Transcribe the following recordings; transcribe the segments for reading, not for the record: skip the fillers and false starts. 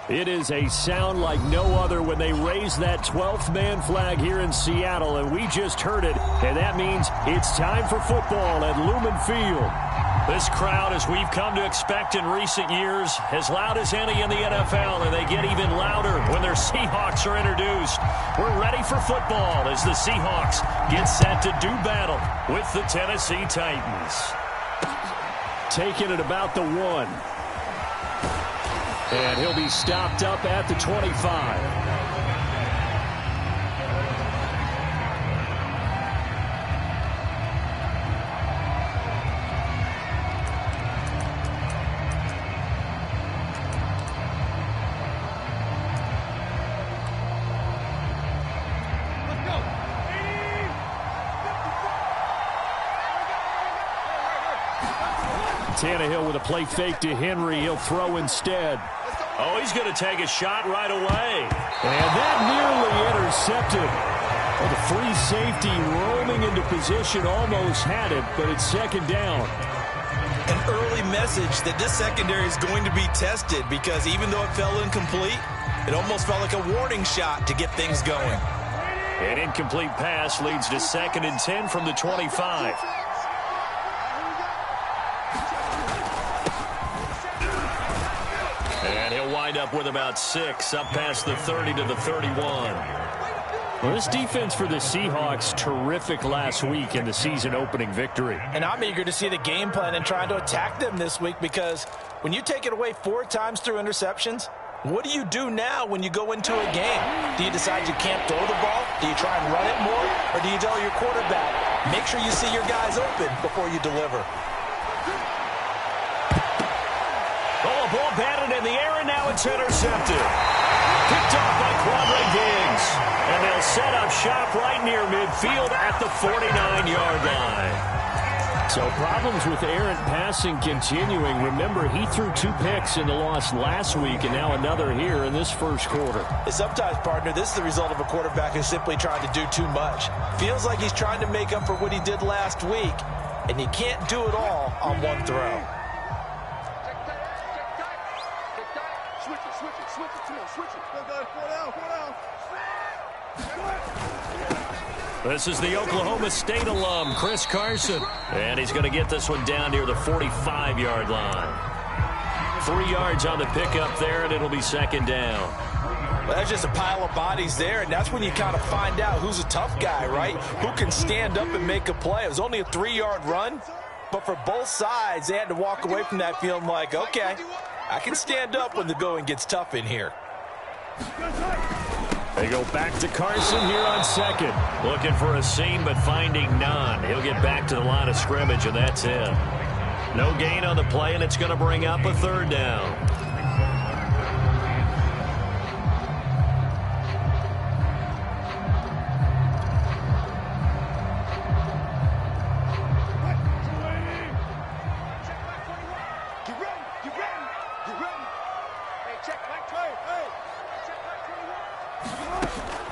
It is a sound like no other when they raise that 12th man flag here in Seattle, and we just heard it, and that means it's time for football at Lumen Field. This crowd, as we've come to expect in recent years, as loud as any in the NFL, and they get even louder when their Seahawks are introduced. We're ready for football as the Seahawks get set to do battle with the Tennessee Titans. Taking it about the 1. And he'll be stopped up at the 25. Tannehill with a play fake to Henry. He'll throw instead. Oh, he's going to take a shot right away. And that nearly intercepted. Well, the free safety roaming into position almost had it, but it's second down. An early message that this secondary is going to be tested because even though it fell incomplete, it almost felt like a warning shot to get things going. An incomplete pass leads to 2nd and 10 from the 25. And he'll wind up with about 6, up past the 30 to the 31. Well, this defense for the Seahawks, terrific last week in the season-opening victory. And I'm eager to see the game plan and trying to attack them this week because when you take it away 4 times through interceptions, what do you do now when you go into a game? Do you decide you can't throw the ball? Do you try and run it more? Or do you tell your quarterback, make sure you see your guys open before you deliver? Oh, ball batted in the air, and now it's intercepted. Picked off by Quadre Diggs. And they'll set up shop right near midfield at the 49-yard line. So problems with errant passing continuing. Remember, he threw 2 picks in the loss last week, and now another here in this first quarter. And sometimes, partner, this is the result of a quarterback who's simply trying to do too much. Feels like he's trying to make up for what he did last week, and you can't do it all on one throw. This is the Oklahoma State alum, Chris Carson. And he's going to get this one down near the 45-yard line. 3 yards on the pickup there, and it'll be 2nd down. Well, that's just a pile of bodies there, and that's when you kind of find out who's a tough guy, right? Who can stand up and make a play. It was only a 3-yard run, but for both sides, they had to walk away from that feeling like, okay, I can stand up when the going gets tough in here. They go back to Carson here on 2nd. Looking for a seam, but finding none. He'll get back to the line of scrimmage, and that's it. No gain on the play, and it's going to bring up a 3rd down.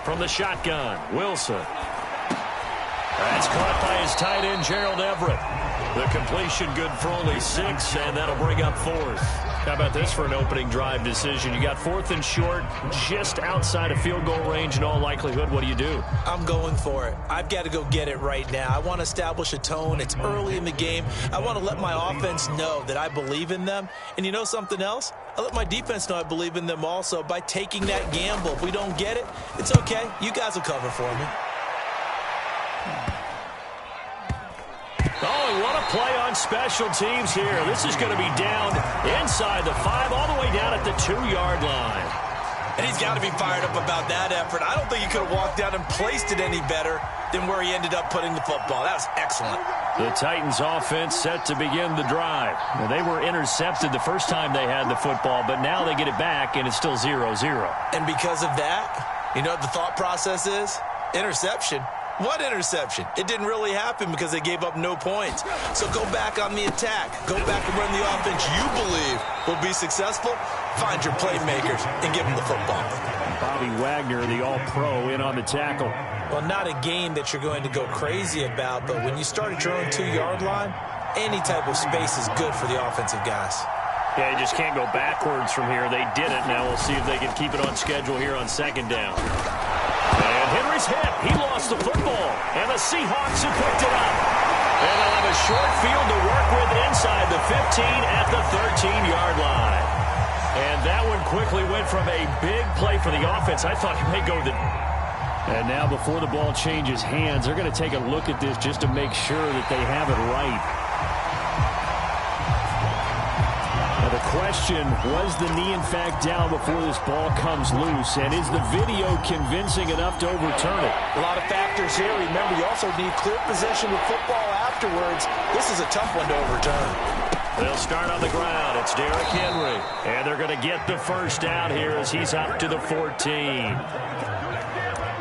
From the shotgun, Wilson. That's caught by his tight end, Gerald Everett. The completion good for only 6, and that'll bring up 4th. How about this for an opening drive decision? You got 4th and short, just outside of field goal range in all likelihood. What do you do? I'm going for it. I've got to go get it right now. I want to establish a tone. It's early in the game. I want to let my offense know that I believe in them. And you know something else? I let my defense know I believe in them also by taking that gamble. If we don't get it, it's okay. You guys will cover for me. Oh, and what a play on special teams here. This is going to be down inside the 5, all the way down at the 2-yard line. And he's got to be fired up about that effort. I don't think he could have walked down and placed it any better than where he ended up putting the football. That was excellent. The Titans offense set to begin the drive. Now, they were intercepted the first time they had the football, but now they get it back, and it's still 0-0. And because of that, you know what the thought process is? Interception. What interception? It didn't really happen because they gave up no points. So go back on the attack. Go back and run the offense you believe will be successful. Find your playmakers and give them the football. Bobby Wagner, the all-pro, in on the tackle. Well, not a game that you're going to go crazy about, but when you start at your own 2-yard line, any type of space is good for the offensive guys. Yeah, you just can't go backwards from here. They did it. Now we'll see if they can keep it on schedule here on second down. And Henry's hit. He lost the football. And the Seahawks have picked it up. And they'll have a short field to work with inside the 15 at the 13-yard line. And that one quickly went from a big play for the offense. I thought he may go the... And now before the ball changes hands, they're going to take a look at this just to make sure that they have it right. Now the question, was the knee in fact down before this ball comes loose? And is the video convincing enough to overturn it? A lot of factors here. Remember, you also need clear possession with football afterwards. This is a tough one to overturn. They'll start on the ground. It's Derrick Henry. And they're going to get the first down here as he's up to the 14.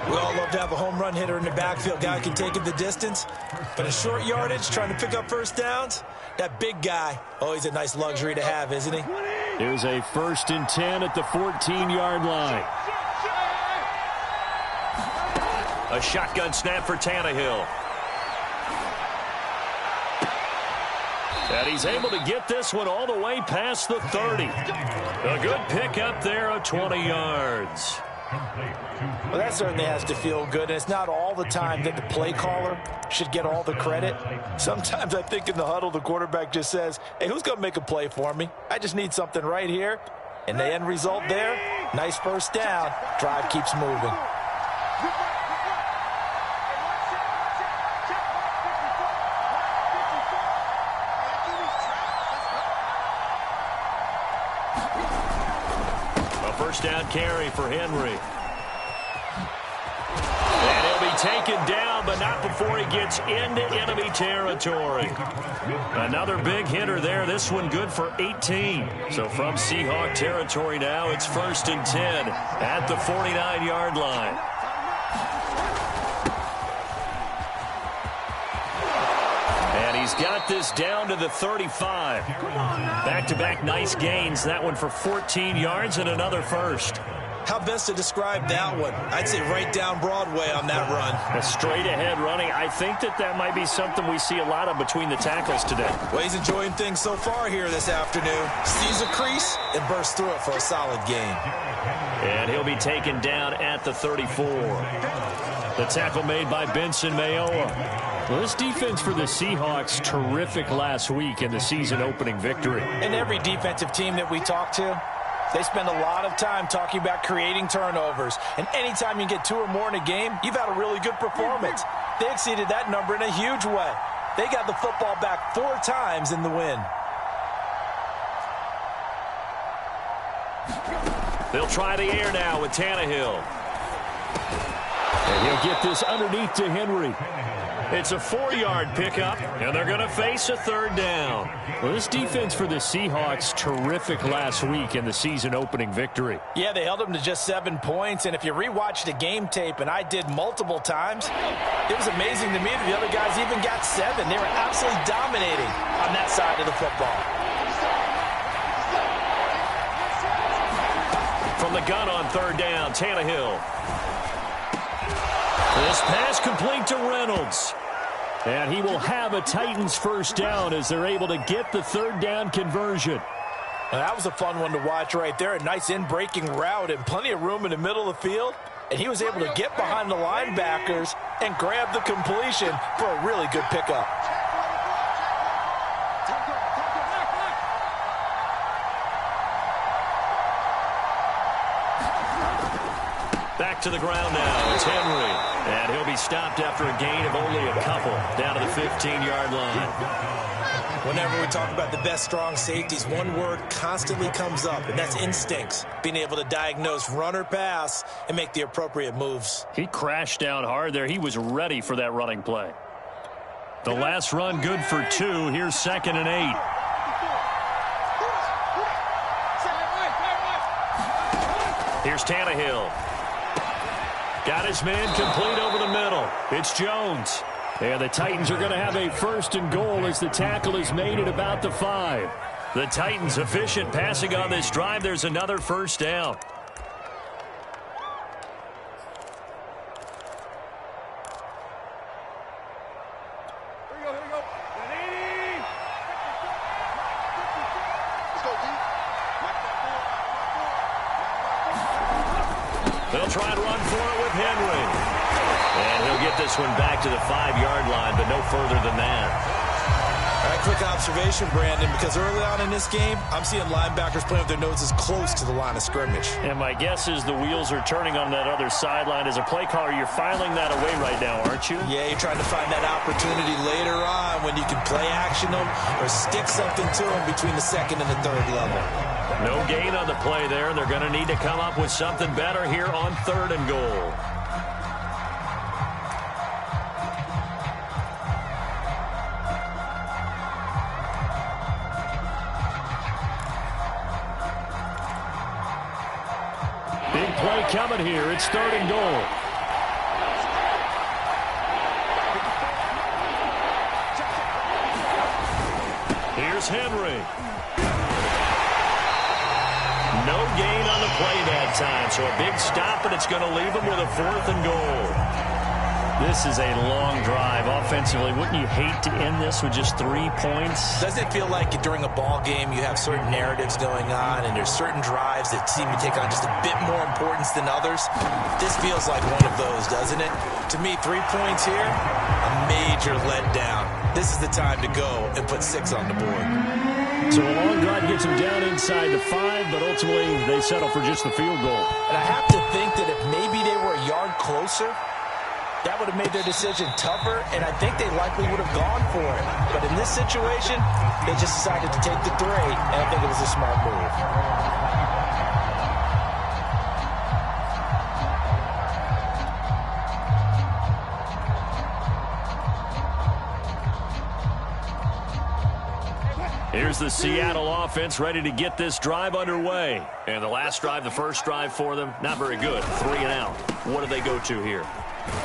We all love to have a home run hitter in the backfield. Guy can take it the distance. But at short yardage, trying to pick up first downs, that big guy, oh, he's a nice luxury to have, isn't he? Here's a 1st and 10 at the 14-yard line. A shotgun snap for Tannehill. And he's able to get this one all the way past the 30. A good pickup there of 20 yards. Well, that certainly has to feel good. And it's not all the time that the play caller should get all the credit. Sometimes I think in the huddle, the quarterback just says, hey, who's going to make a play for me? I just need something right here. And the end result there, nice first down. Drive keeps moving. First down carry for Henry. And he'll be taken down, but not before he gets into enemy territory. Another big hitter there. This one good for 18. So from Seahawk territory now, it's 1st and 10 at the 49-yard line. And he's got this down to the 35. Back-to-back nice gains. That one for 14 yards and another first. How best to describe that one? I'd say right down Broadway on that run. A straight-ahead running. I think that might be something we see a lot of between the tackles today. Well, he's enjoying things so far here this afternoon. Sees a crease and bursts through it for a solid gain. And he'll be taken down at the 34. The tackle made by Benson Mayowa. Well, this defense for the Seahawks, terrific last week in the season-opening victory. And every defensive team that we talk to, they spend a lot of time talking about creating turnovers. And anytime you get 2 or more in a game, you've had a really good performance. They exceeded that number in a huge way. They got the football back 4 times in the win. They'll try the air now with Tannehill. And he'll get this underneath to Henry. It's a 4-yard pickup, and they're going to face a 3rd down. Well, this defense for the Seahawks, terrific last week in the season-opening victory. Yeah, they held them to just 7 points, and if you rewatch the game tape, and I did multiple times, it was amazing to me that the other guys even got 7. They were absolutely dominating on that side of the football. From the gun on 3rd down, Tannehill. This pass complete to Reynolds. And he will have a Titans first down as they're able to get the 3rd down conversion. Now, that was a fun one to watch right there. A nice in-breaking route and plenty of room in the middle of the field. And he was able to get behind the linebackers and grab the completion for a really good pickup. Back to the ground now. It's Henry. And he'll be stopped after a gain of only a couple down to the 15-yard line. Whenever we talk about the best strong safeties, one word constantly comes up, and that's instincts. Being able to diagnose run or pass and make the appropriate moves. He crashed down hard there. He was ready for that running play. The last run good for 2. Here's 2nd and 8. Here's Tannehill. Got his man complete over the middle. It's Jones. And the Titans are going to have a 1st and goal as the tackle is made at about the 5. The Titans efficient passing on this drive. There's another first down. Here we go. Let's go, D. They'll try and run for it with Henry. And he'll get this one back to the 5-yard line, but no further than that. All right, quick observation, Brandon, because early on in this game, I'm seeing linebackers playing with their noses close to the line of scrimmage. And my guess is the wheels are turning on that other sideline. As a play caller, you're filing that away right now, aren't you? Yeah, you're trying to find that opportunity later on when you can play action them or stick something to them between the second and the third level. No gain on the play there, and they're going to need to come up with something better here on 3rd and goal. Big play coming here. It's 3rd and goal. Here's Henry. No gain on the play that time, so a big stop, and it's going to leave him with a 4th and goal. This is a long drive offensively. Wouldn't you hate to end this with just 3 points? Doesn't it feel like during a ball game you have certain narratives going on and there's certain drives that seem to take on just a bit more importance than others? This feels like one of those, doesn't it? To me, 3 points here, a major letdown. This is the time to go and put 6 on the board. So a long drive gets them down inside the 5, but ultimately they settle for just the field goal. And I have to think that if maybe they were a yard closer, that would have made their decision tougher, and I think they likely would have gone for it. But in this situation, they just decided to take the 3, and I think it was a smart move. Here's the Seattle offense ready to get this drive underway. And the last drive, the first drive for them, not very good. 3 and out. What do they go to here?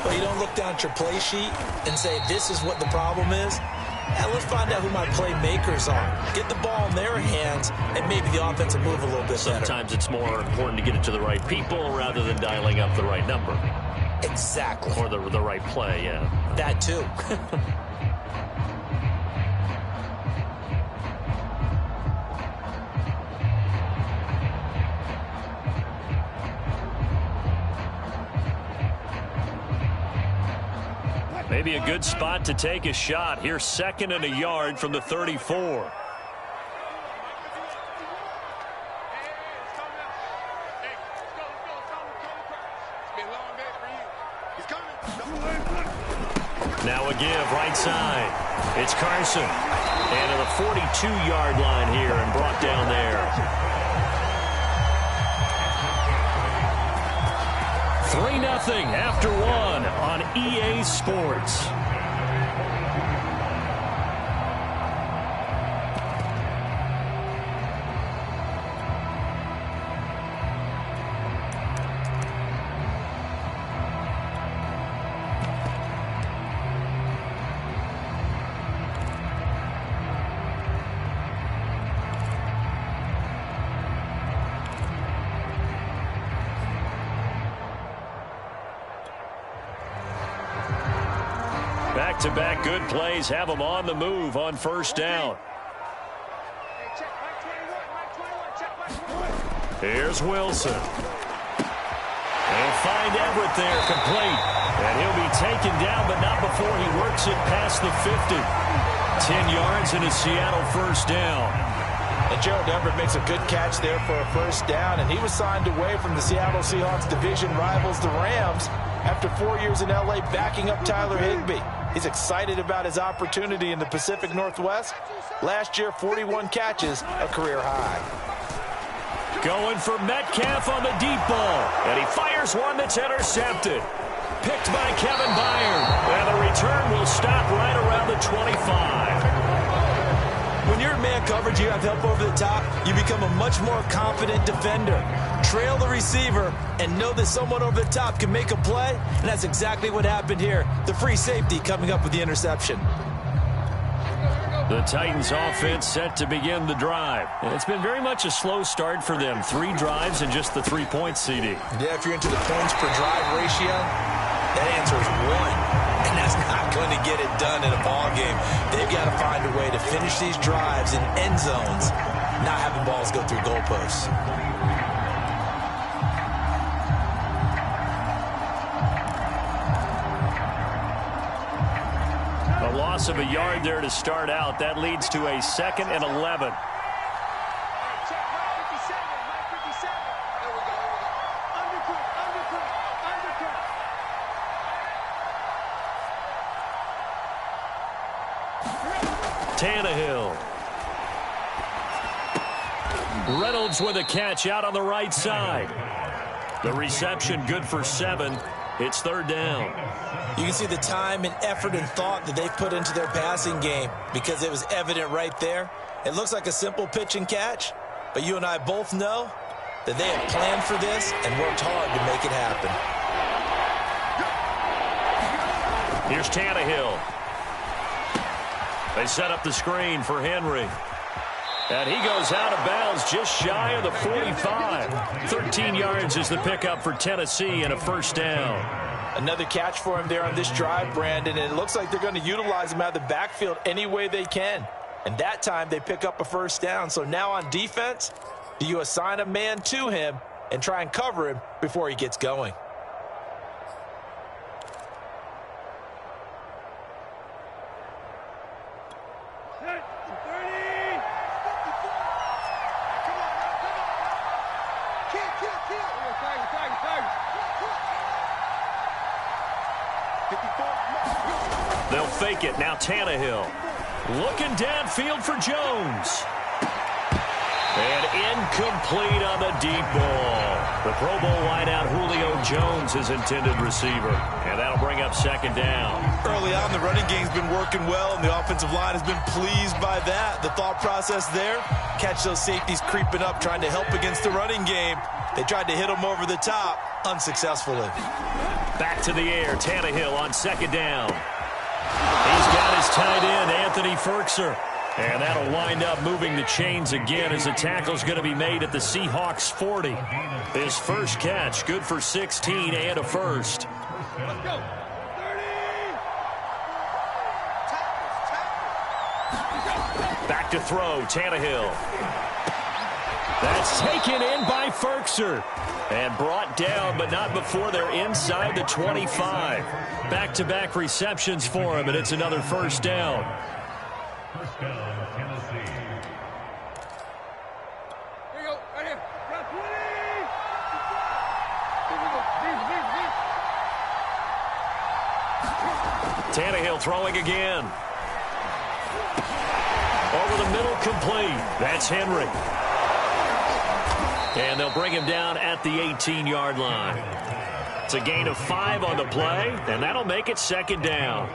Well, you don't look down at your play sheet and say, this is what the problem is. Now let's find out who my playmakers are. Get the ball in their hands, and maybe the offense will move a little bit better. Sometimes it's more important to get it to the right people rather than dialing up the right number. Exactly. Or the right play, yeah. That too. Maybe a good spot to take a shot. Here's 2nd and a yard from the 34. Now a give right side. It's Carson. And to the 42-yard line here and brought down there. 3-0 after 1 on EA Sports. Back-to-back good plays have them on the move on 1st down. Here's Wilson. They'll find Everett there, complete. And he'll be taken down, but not before he works it past the 50. 10 yards and a Seattle 1st down. And Gerald Everett makes a good catch there for a 1st down, and he was signed away from the Seattle Seahawks division rivals, the Rams, after 4 years in L.A. backing up Tyler Higbee. He's excited about his opportunity in the Pacific Northwest. Last year, 41 catches, a career high. Going for Metcalf on the deep ball. And he fires one that's intercepted. Picked by Kevin Byard. And the return will stop right around the 25. When you're in man coverage, you have help over the top, you become a much more confident defender. Trail the receiver and know that someone over the top can make a play, and that's exactly what happened here. The free safety coming up with the interception. The Titans offense set to begin the drive. And it's been very much a slow start for them. 3 drives and just the 3 points, CD. Yeah, if you're into the points per drive ratio, that answer is 1. And that's not going to get it done in a ball game. They've got to find a way to finish these drives in end zones, not having balls go through goalposts. loss of a yard there to start out. That leads to a 2nd and 11. Tannehill. Reynolds with a catch out on the right side. The reception good for 7. It's 3rd down. You can see the time and effort and thought that they've put into their passing game because it was evident right there. It looks like a simple pitch and catch, but you and I both know that they have planned for this and worked hard to make it happen. Here's Tannehill. They set up the screen for Henry. And he goes out of bounds just shy of the 45. 13 yards is the pickup for Tennessee and a 1st down. Another catch for him there on this drive, Brandon, and it looks like they're going to utilize him out of the backfield any way they can. And that time they pick up a 1st down. So now on defense, do you assign a man to him and try and cover him before he gets going? They'll fake it. Now Tannehill. Looking downfield for Jones. And incomplete on the deep ball. The Pro Bowl wideout Julio Jones is intended receiver. And that'll bring up 2nd down. Early on, the running game's been working well, and the offensive line has been pleased by that. The thought process there, catch those safeties creeping up, trying to help against the running game. They tried to hit them over the top, unsuccessfully. Back to the air. Tannehill on 2nd down. He's got his tight end, Anthony Ferkser. And that'll wind up moving the chains again as the tackle's going to be made at the Seahawks 40. His first catch, good for 16 and a 1st. Let's go. 30. Back to throw, Tannehill. That's taken in by Ferkser. And brought down, but not before they're inside the 25. Back-to-back receptions for him, and it's another 1st down. First down, Tennessee. Here you go, right here. Got 20. Tannehill throwing again. Over the middle, complete. That's Henry. And they'll bring him down at the 18-yard line. It's a gain of 5 on the play, and that'll make it 2nd down.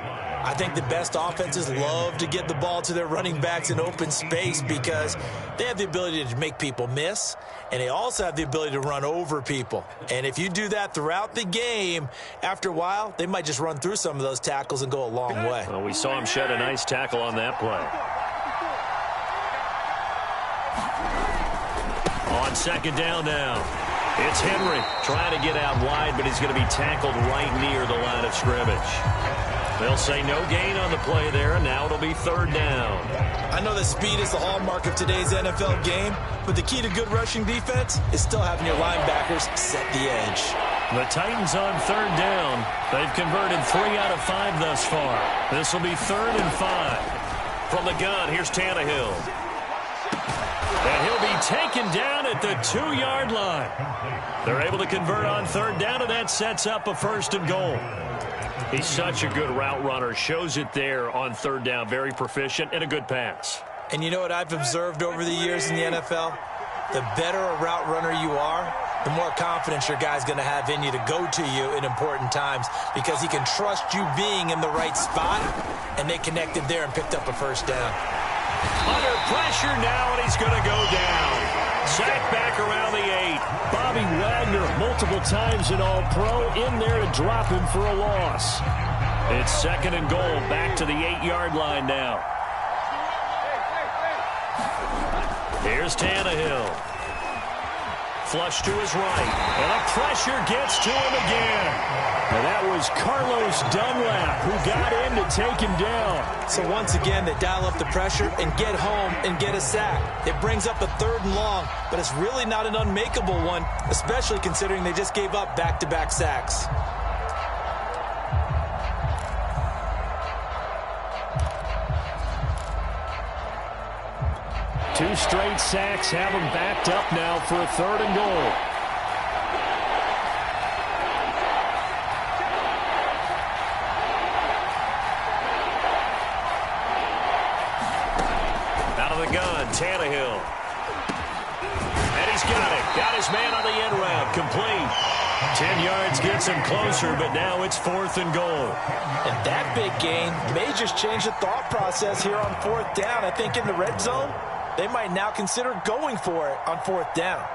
I think the best offenses love to get the ball to their running backs in open space because they have the ability to make people miss, and they also have the ability to run over people. And if you do that throughout the game, after a while, they might just run through some of those tackles and go a long way. Well, we saw him shed a nice tackle on that play. On 2nd down now. It's Henry trying to get out wide, but he's going to be tackled right near the line of scrimmage. They'll say no gain on the play there, and now it'll be 3rd down. I know that speed is the hallmark of today's NFL game, but the key to good rushing defense is still having your linebackers set the edge. The Titans on 3rd down. They've converted 3 out of 5 thus far. This will be 3rd and 5. From the gun, here's Tannehill. And he'll be taken down at the 2-yard line. They're able to convert on 3rd down, and that sets up a 1st and goal. He's such a good route runner. Shows it there on 3rd down. Very proficient and a good pass. And you know what I've observed over the years in the NFL? The better a route runner you are, the more confidence your guy's going to have in you to go to you in important times because he can trust you being in the right spot, and they connected there and picked up a 1st down. Under pressure now, and he's going to go down. Sacked back around the 8. Bobby Wagner, multiple times an All-Pro, in there to drop him for a loss. It's 2nd and goal, back to the 8-yard line now. Here's Tannehill. Flush to his right, and the pressure gets to him again. And that was Carlos Dunlap who got in to take him down. So once again, they dial up the pressure and get home and get a sack. It brings up a 3rd and long, but it's really not an unmakeable one, especially considering they just gave up back-to-back sacks. 2 straight sacks have him backed up now for a 3rd and goal. Out of the gun, Tannehill. And he's got it. Got his man on the end route. Complete. 10 yards gets him closer, but now it's 4th and goal. And that big gain may just change the thought process here on 4th down. I think in the red zone, they might now consider going for it on 4th down.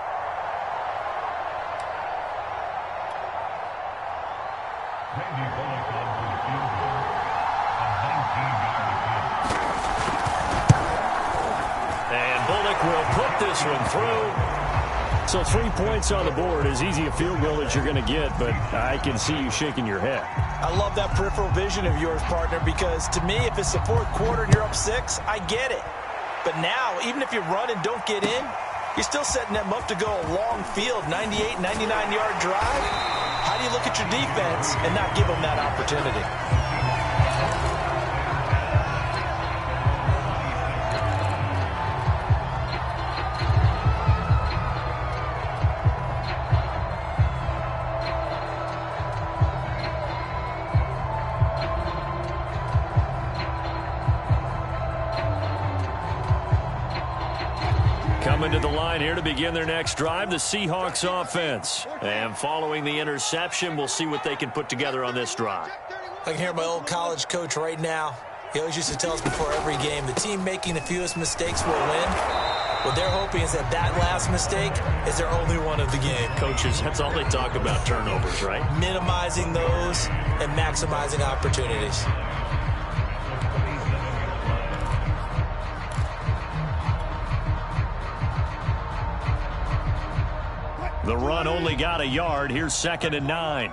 And Bullock will put this one through. So 3 points on the board, as easy a field goal as you're going to get, but I can see you shaking your head. I love that peripheral vision of yours, partner, because to me, if it's the 4th quarter and you're up 6, I get it. But now, even if you run and don't get in, you're still setting them up to go a long field, 98, 99-yard drive. How do you look at your defense and not give them that opportunity? Coming to the line here to begin their next drive, the Seahawks offense. And following the interception, we'll see what they can put together on this drive. I can hear my old college coach right now. He always used to tell us before every game, the team making the fewest mistakes will win. What they're hoping is that that last mistake is their only one of the game. Coaches, that's all they talk about, turnovers, right? Minimizing those and maximizing opportunities. The run only got a yard. Here's 2nd and 9.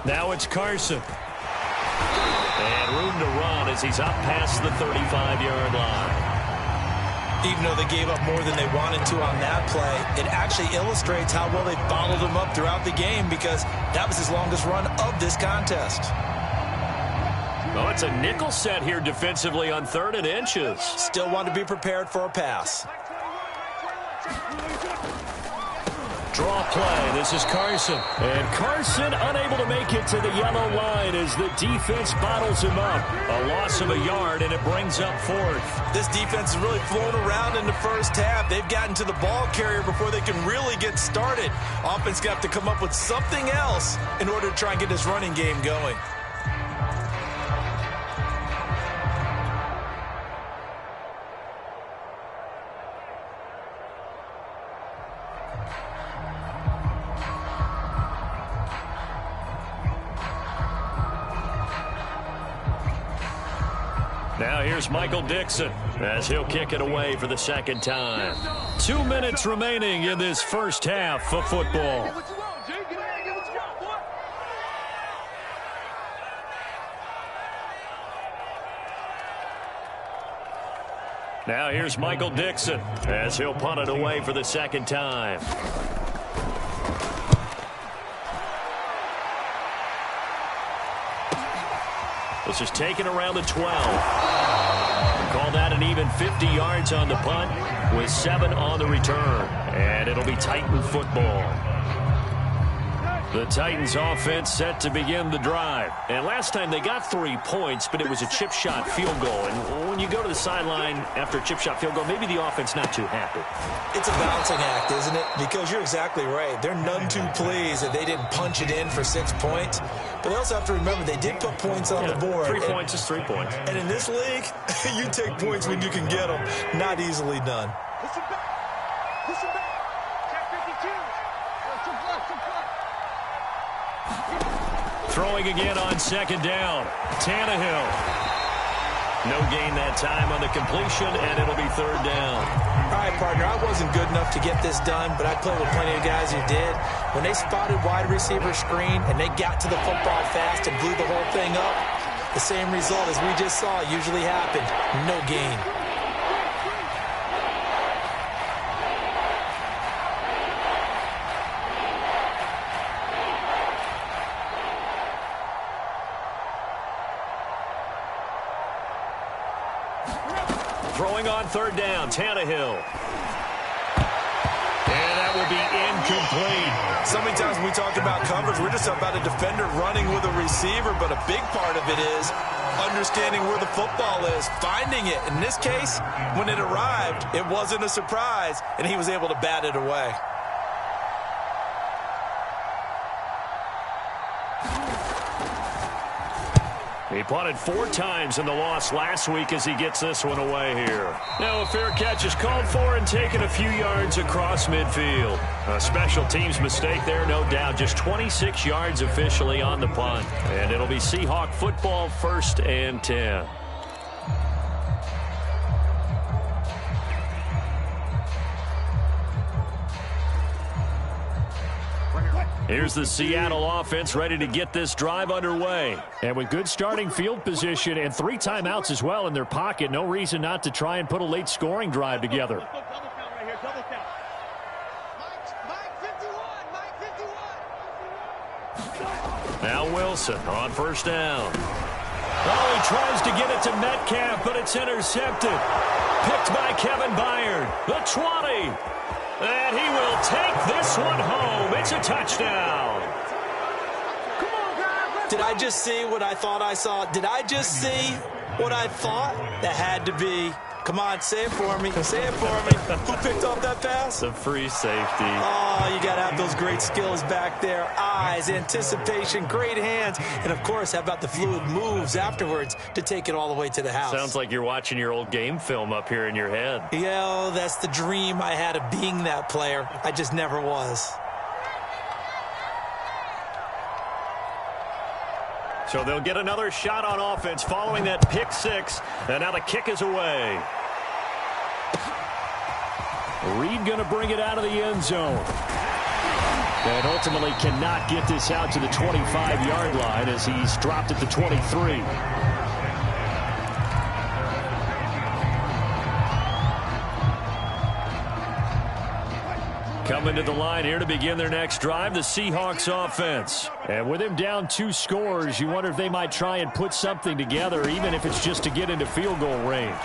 Now it's Carson. And room to run as he's up past the 35-yard line. Even though they gave up more than they wanted to on that play, it actually illustrates how well they followed him up throughout the game, because that was his longest run of this contest. Oh, it's a nickel set here defensively on 3rd and inches. Still want to be prepared for a pass. Draw play. This is Carson. And Carson unable to make it to the yellow line as the defense bottles him up. A loss of a yard, and it brings up 4th. This defense is really flown around in the first half. They've gotten to the ball carrier before they can really get started. Offense got to come up with something else in order to try and get this running game going. Now here's Michael Dixon as he'll kick it away for the 2nd time. 2 minutes remaining in this first half of football. Now here's Michael Dixon as he'll punt it away for the 2nd time. This is taken around the 12. Call that an even 50 yards on the punt with 7 on the return. And it'll be Titan football. The Titans offense set to begin the drive. And last time they got 3 points, but it was a chip shot field goal. And when you go to the sideline after a chip shot field goal, maybe the offense not too happy. It's a balancing act, isn't it? Because you're exactly right. They're none too pleased that they didn't punch it in for 6 points. But they also have to remember they did put points on the board. 3 points is 3 points. And in this league, you take points when you can get them. Not easily done. Listen back. Listen back. Check 52. Throwing again on 2nd down. Tannehill. No gain that time on the completion, and it'll be 3rd down. All right, partner, I wasn't good enough to get this done, but I played with plenty of guys who did. When they spotted wide receiver screen and they got to the football fast and blew the whole thing up, the same result as we just saw usually happened. No gain. Throwing on third down, Tannehill. And that will be incomplete. So many times when we talk about coverage, we're just about a defender running with a receiver, but a big part of it is understanding where the football is, finding it. In this case, when it arrived, it wasn't a surprise, and he was able to bat it away. He punted 4 times in the loss last week as he gets this one away here. Now a fair catch is called for and taken a few yards across midfield. A special teams mistake there, no doubt. Just 26 yards officially on the punt. And it'll be Seahawk football, 1st and 10. Here's the Seattle offense ready to get this drive underway. And with good starting field position and 3 timeouts as well in their pocket, no reason not to try and put a late scoring drive together. Double count right here, double count. Mike 51. Now Wilson on 1st down. Oh, he tries to get it to Metcalf, but it's intercepted. Picked by Kevin Byard. The 20. And he will take this one home. It's a touchdown. Come on, guys. Did I just see what I thought I saw? Did I just see what I thought? That had to be. Come on, say it for me. Say it for me. Who picked off that pass? The free safety. Oh, you got to have those great skills back there. Eyes, anticipation, great hands. And, of course, how about the fluid moves afterwards to take it all the way to the house? Sounds like you're watching your old game film up here in your head. Yeah, that's the dream I had of being that player. I just never was. So they'll get another shot on offense following that pick 6. And now the kick is away. Reed going to bring it out of the end zone. And ultimately cannot get this out to the 25-yard line as he's dropped at the 23. Coming to the line here to begin their next drive, the Seahawks offense. And with him down 2 scores, you wonder if they might try and put something together, even if it's just to get into field goal range.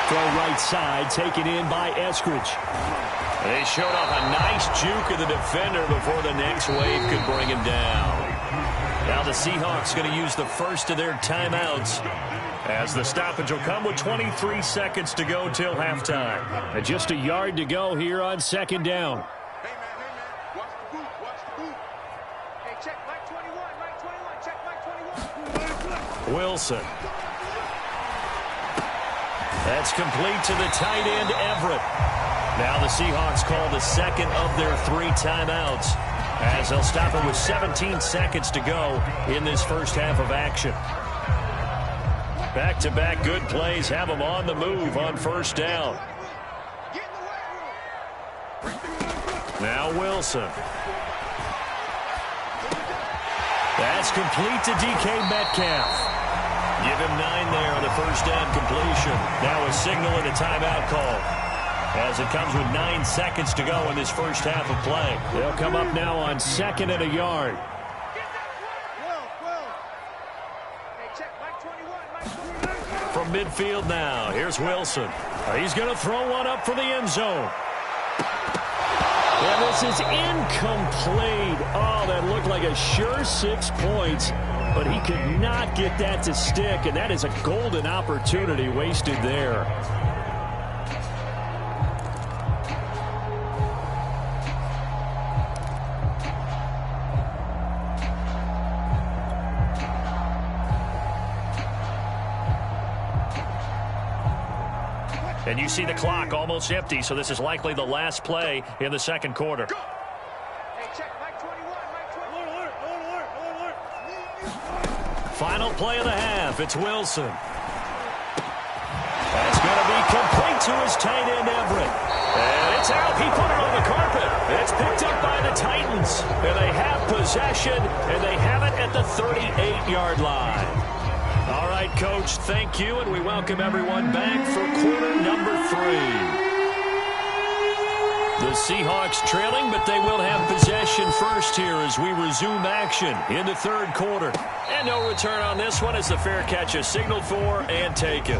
Throw right side, taken in by Eskridge. They showed off a nice juke of the defender before the next wave could bring him down. Now the Seahawks going to use the first of their timeouts, as the stoppage will come with 23 seconds to go till halftime. And just a yard to go here on 2nd down. Hey, man. Watch the boot, watch the boot. Hey, check Mike 21, Mike 21, check Mike 21. Wilson. That's complete to the tight end, Everett. Now the Seahawks call the second of their 3 timeouts, as they'll stop it with 17 seconds to go in this first half of action. Back-to-back good plays have them on the move on 1st down. Now Wilson. That's complete to DK Metcalf. Give him 9 there on the 1st down completion. Now a signal and a timeout call, as it comes with 9 seconds to go in this first half of play. They'll come up now on 2nd and a yard. From midfield now, here's Wilson. He's going to throw one up for the end zone. And this is incomplete. Oh, that looked like a sure 6 points, but he could not get that to stick, and that is a golden opportunity wasted there. And you see the clock almost empty, so this is likely the last play in the 2nd quarter. Hey, check Mike 21, Mike 21. Final play of the half. It's Wilson. That's going to be complete to his tight end, Everett. And it's out. He put it on the carpet. It's picked up by the Titans. And they have possession, and they have it at the 38-yard line. All right, Coach, thank you, and we welcome everyone back for quarter number 3. The Seahawks trailing, but they will have possession first here as we resume action in the 3rd quarter. And no return on this one as the fair catch is signaled for and taken.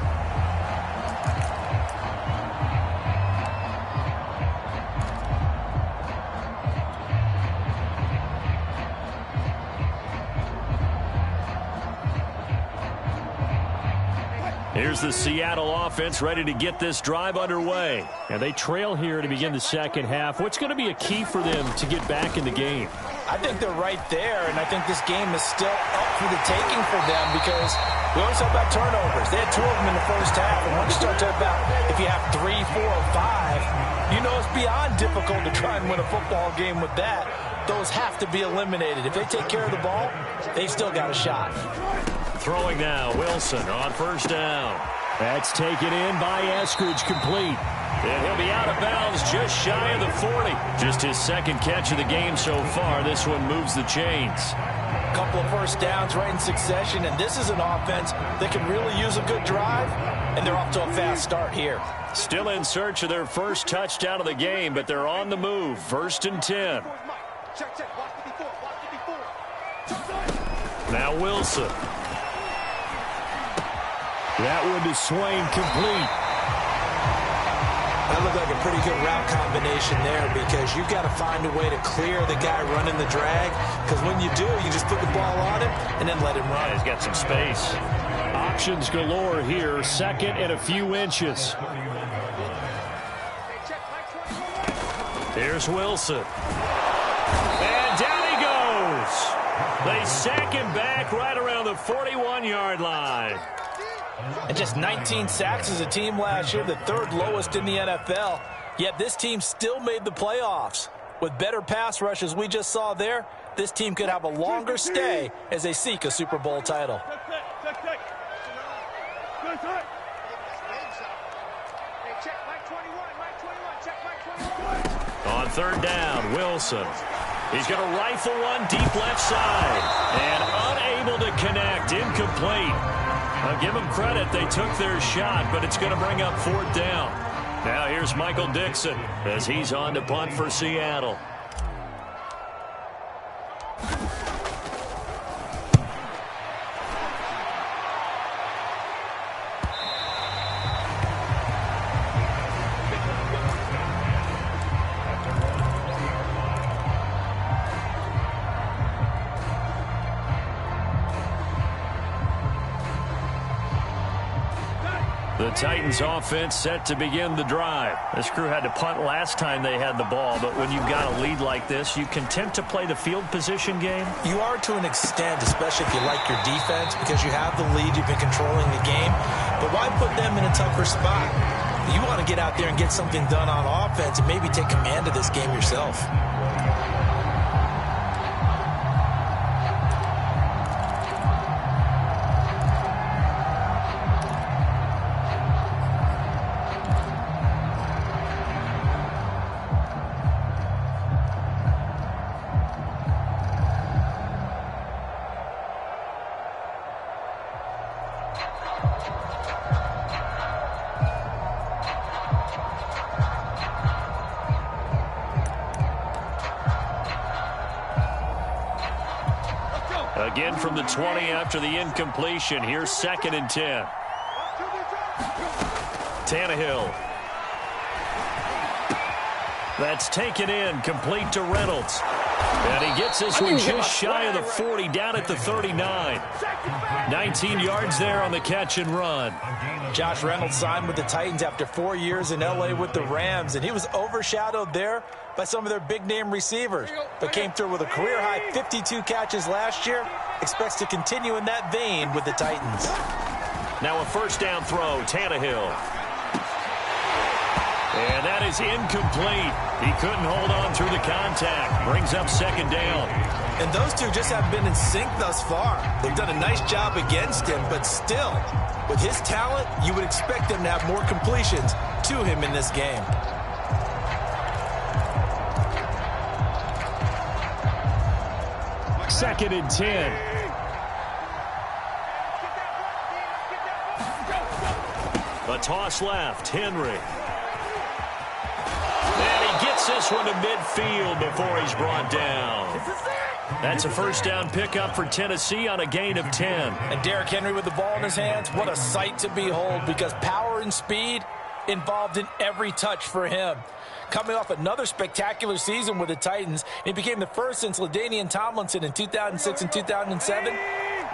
Here's the Seattle offense ready to get this drive underway. And they trail here to begin the second half. What's going to be a key for them to get back in the game? I think they're right there, and I think this game is still up for the taking for them because we always talk about turnovers. They had 2 of them in the first half, and once you start talking about if you have 3, 4, or 5, you know it's beyond difficult to try and win a football game with that. Those have to be eliminated. If they take care of the ball, they've still got a shot. Throwing now, Wilson on first down. That's taken in by Eskridge, complete. And he'll be out of bounds just shy of the 40. Just his second catch of the game so far. This one moves the chains. A couple of first downs right in succession, and this is an offense that can really use a good drive, and they're off to a fast start here. Still in search of their first touchdown of the game, but they're on the move. 1st and 10. Now Wilson. That one to Swain, complete. That looked like a pretty good route combination there because you've got to find a way to clear the guy running the drag, because when you do, you just put the ball on him and then let him run. Yeah, he's got some space. Options galore here. 2nd and a few inches. Here's Wilson. And down he goes. They sack him back right around the 41-yard line. And just 19 sacks as a team last year, the 3rd lowest in the NFL. Yet this team still made the playoffs. With better pass rush as we just saw there, this team could have a longer stay as they seek a Super Bowl title. On 3rd down, Wilson. He's going to rifle one deep left side. And unable to connect, incomplete. I'll give them credit. They took their shot, but it's going to bring up 4th down. Now here's Michael Dixon as he's on to punt for Seattle. The Titans offense set to begin the drive. This crew had to punt last time they had the ball, but when you've got a lead like this, you content to play the field position game? You are to an extent, especially if you like your defense, because you have the lead, you've been controlling the game. But why put them in a tougher spot? You want to get out there and get something done on offense and maybe take command of this game yourself. Again from the 20 after the incompletion. Here's 2nd and 10. Tannehill. That's taken in, complete to Reynolds. And he gets this one just shy of the 40, down at the 39. 19 yards there on the catch and run. Josh Reynolds signed with the Titans after 4 years in L.A. with the Rams, and he was overshadowed there by some of their big-name receivers, but came through with a career-high 52 catches last year. Expects to continue in that vein with the Titans. Now a 1st down throw, Tannehill. And that is incomplete. He couldn't hold on through the contact. Brings up 2nd down. And those two just haven't been in sync thus far. They've done a nice job against him, but still, with his talent, you would expect him to have more completions to him in this game. Second and 10. A toss left, Henry. And he gets this one to midfield before he's brought down. That's a 1st down pickup for Tennessee on a gain of 10. And Derrick Henry with the ball in his hands, what a sight to behold, because power and speed involved in every touch for him. Coming off another spectacular season with the Titans, he became the first since LaDainian Tomlinson in 2006 and 2007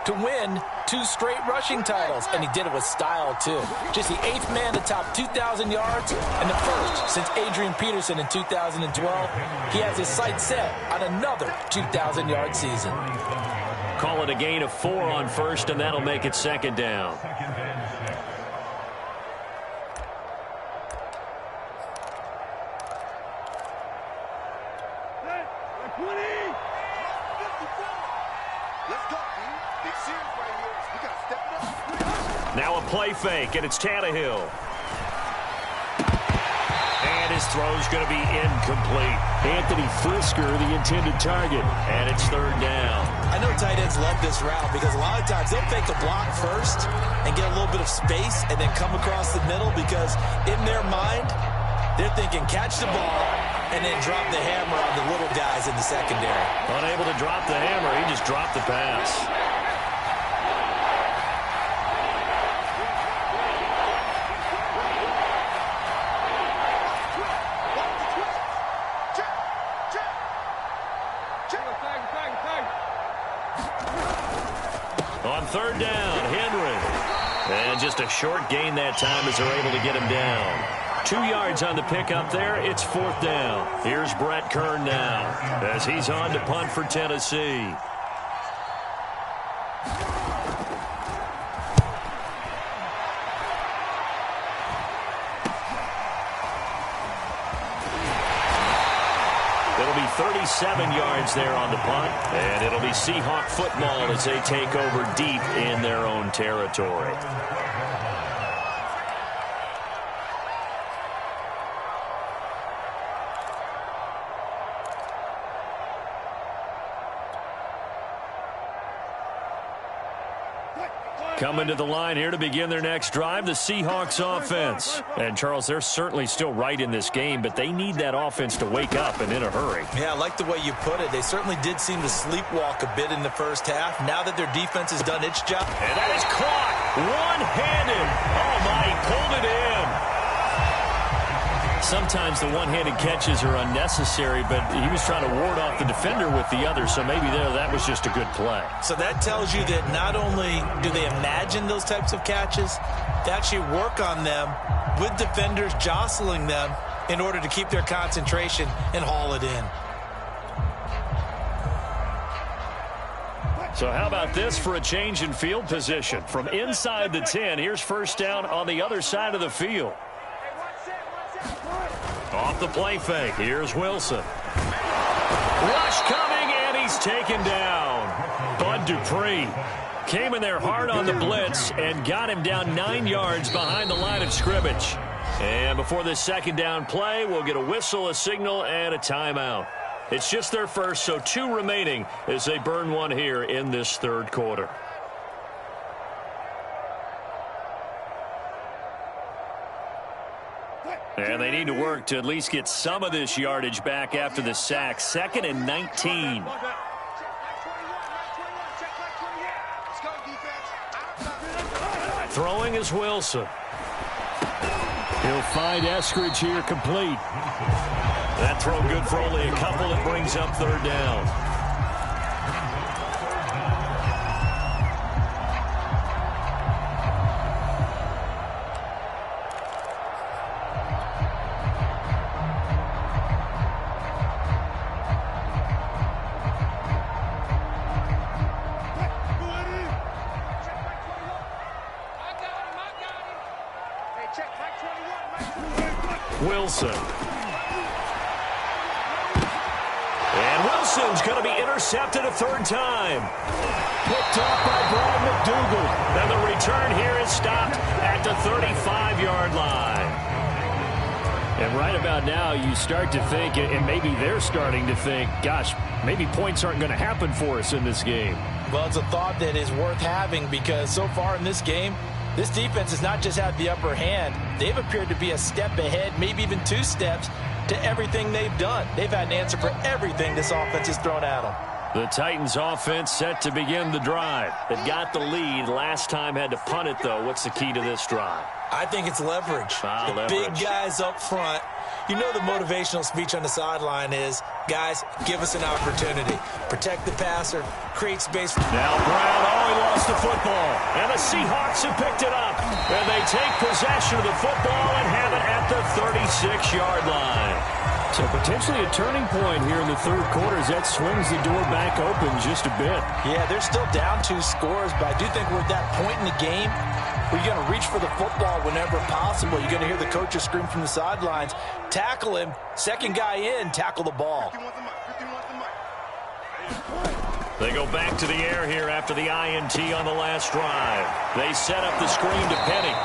to win 2 straight rushing titles, and he did it with style, too. Just the 8th man to top 2,000 yards and the first since Adrian Peterson in 2012. He has his sights set on another 2,000-yard season. Call it a gain of 4 on first, and that'll make it second down. Now a play fake, and it's Tannehill. And his throw's going to be incomplete. Anthony Frisker, the intended target, and it's third down. I know tight ends love this route because a lot of times they'll fake a block first and get a little bit of space and then come across the middle because in their mind, they're thinking catch the ball and then drop the hammer on the little guys in the secondary. Unable to drop the hammer, he just dropped the pass. On third down, Henry. And just a short gain that time as they're able to get him down. 2 yards on the pickup there. It's fourth down. Here's Brett Kern now as he's on to punt for Tennessee. It'll be 37 yards there on the punt, and it'll be Seahawk football as they take over deep in their own territory. Coming to the line here to begin their next drive, the Seahawks offense. And, Charles, they're certainly still right in this game, but they need that offense to wake up and in a hurry. Yeah, I like the way you put it. They certainly did seem to sleepwalk a bit in the first half. Now that their defense has done its job. And that is caught one-handed. Oh, my, he pulled it in. Sometimes the one-handed catches are unnecessary, but he was trying to ward off the defender with the other, so maybe that was just a good play. So that tells you that not only do they imagine those types of catches, they actually work on them with defenders jostling them in order to keep their concentration and haul it in. So how about this for a change in field position? From inside the 10, here's first down on the other side of the field. Off the play fake, here's Wilson. Rush coming, and he's taken down. Bud Dupree came in there hard on the blitz and got him down 9 yards behind the line of scrimmage. And before this second down play, we'll get a whistle, a signal, and a timeout. It's just their first, so 2 remaining as they burn one here in this third quarter. And they need to work to at least get some of this yardage back after the sack. 2nd and 19. Throwing is Wilson. He'll find Eskridge here complete. That throw good for only a couple. It brings up third down. Wilson. And Wilson's going to be intercepted a third time. Picked off by Brad McDougal. And the return here is stopped at the 35-yard line. And right about now, you start to think, and maybe they're starting to think, gosh, maybe points aren't going to happen for us in this game. Well, it's a thought that is worth having because so far in this game, this defense has not just had the upper hand. They've appeared to be a step ahead, maybe even 2 steps, to everything they've done. They've had an answer for everything this offense has thrown at them. The Titans offense set to begin the drive. They've got the lead. Last time had to punt it, though. What's the key to this drive? I think it's leverage. The big guys up front. You know the motivational speech on the sideline is, guys, give us an opportunity. Protect the passer, create space. Now Brown, he lost the football. And the Seahawks have picked it up. And they take possession of the football and have it at the 36-yard line. So potentially a turning point here in the third quarter as that swings the door back open just a bit. Yeah, they're still down 2 scores, but I do think we're at that point in the game where you're going to reach for the football whenever possible. You're going to hear the coaches scream from the sidelines, tackle him, second guy in, tackle the ball. They go back to the air here after the INT on the last drive. They set up the screen to Penny.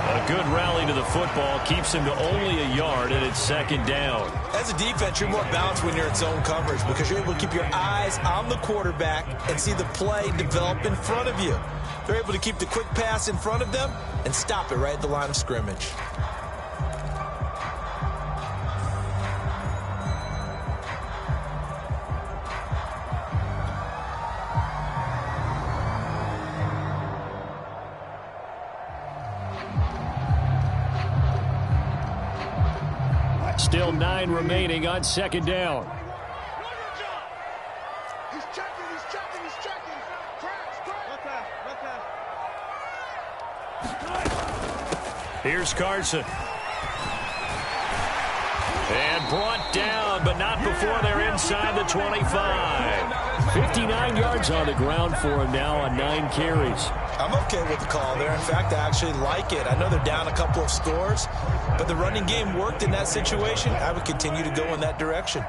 A good rally to the football keeps him to only a yard, and it's second down. As a defense, you're more balanced when you're in zone coverage because you're able to keep your eyes on the quarterback and see the play develop in front of you. They're able to keep the quick pass in front of them and stop it right at the line of scrimmage. Still 9 remaining on second down. He's checking. Here's Carson. And brought down, but not before they're inside the 25. 59 yards on the ground for him now on 9 carries. I'm okay with the call there. In fact, I actually like it. I know they're down a couple of scores, but the running game worked in that situation. I would continue to go in that direction.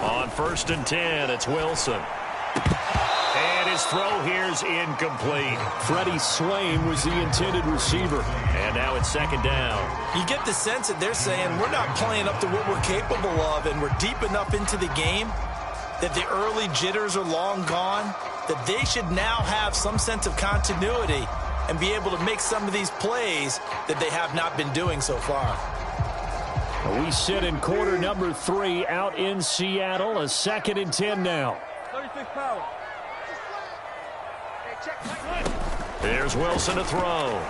On 1st and 10, it's Wilson. And his throw here's incomplete. Freddie Swain was the intended receiver. And now it's second down. You get the sense that they're saying we're not playing up to what we're capable of, and we're deep enough into the game that the early jitters are long gone, that they should now have some sense of continuity and be able to make some of these plays that they have not been doing so far. We sit in quarter number 3 out in Seattle. A 2nd and 10 now. 36 power. There's Wilson to throw.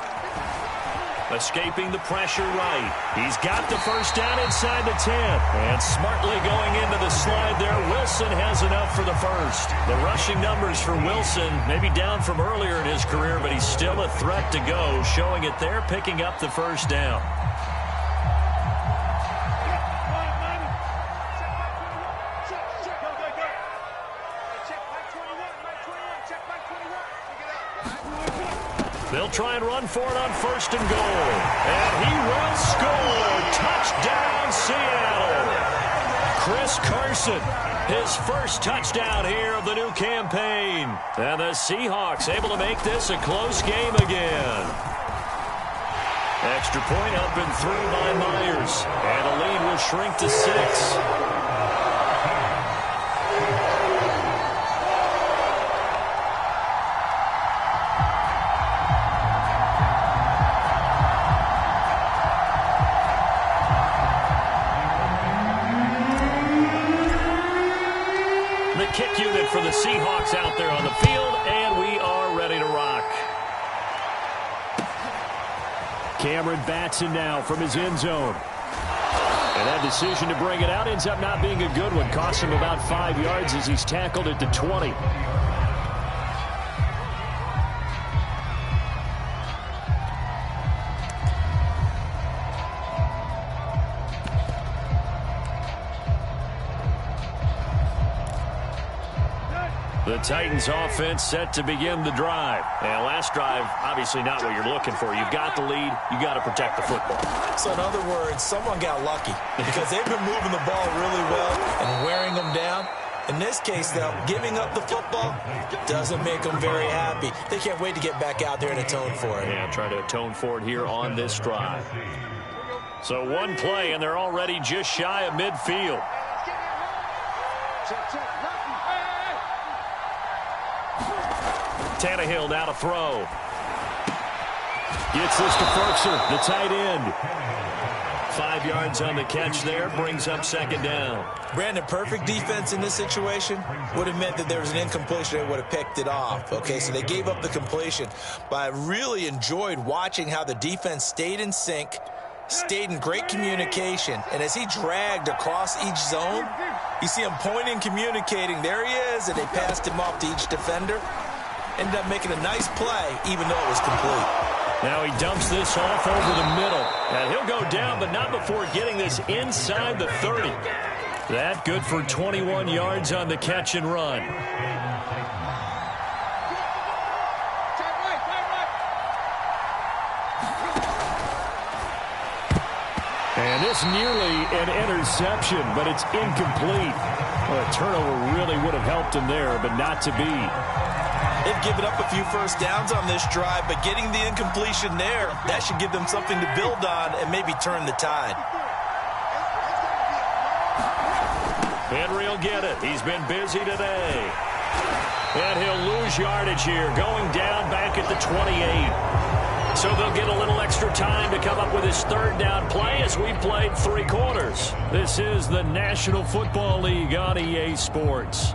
Escaping the pressure right. He's got the first down inside the 10. And smartly going into the slide there, Wilson has enough for the first. The rushing numbers for Wilson maybe down from earlier in his career, but he's still a threat to go, showing it there, picking up the first down. They'll try and run for it on 1st and goal. And he will score. Touchdown, Seattle. Chris Carson, his first touchdown here of the new campaign. And the Seahawks able to make this a close game again. Extra point up and through by Myers. And the lead will shrink to 6. Kick unit for the Seahawks out there on the field, and we are ready to rock. Cameron Batson now from his end zone. And that decision to bring it out ends up not being a good one. Costs him about 5 yards as he's tackled at the 20. The Titans offense set to begin the drive. And last drive, obviously not what you're looking for. You've got the lead. You got to protect the football. So in other words, someone got lucky because they've been moving the ball really well and wearing them down. In this case, though, giving up the football doesn't make them very happy. They can't wait to get back out there and atone for it. Yeah, try to atone for it here on this drive. So one play, and they're already just shy of midfield. Tannehill now to throw. Gets this to Ferkser, the tight end. 5 yards on the catch there. Brings up second down. Brandon, perfect defense in this situation would have meant that there was an incompletion. They would have picked it off. Okay, so they gave up the completion. But I really enjoyed watching how the defense stayed in sync, stayed in great communication. And as he dragged across each zone, you see him pointing, communicating. There he is, and they passed him off to each defender. Ended up making a nice play, even though it was complete. Now he dumps this off over the middle. And he'll go down, but not before getting this inside the 30. That good for 21 yards on the catch and run. And this nearly an interception, but it's incomplete. Well, a turnover really would have helped him there, but not to be. They've given up a few first downs on this drive, but getting the incompletion there, that should give them something to build on and maybe turn the tide. Henry will get it. He's been busy today. And he'll lose yardage here, going down back at the 28. So they'll get a little extra time to come up with his third down play as we played 3 quarters. This is the National Football League on EA Sports.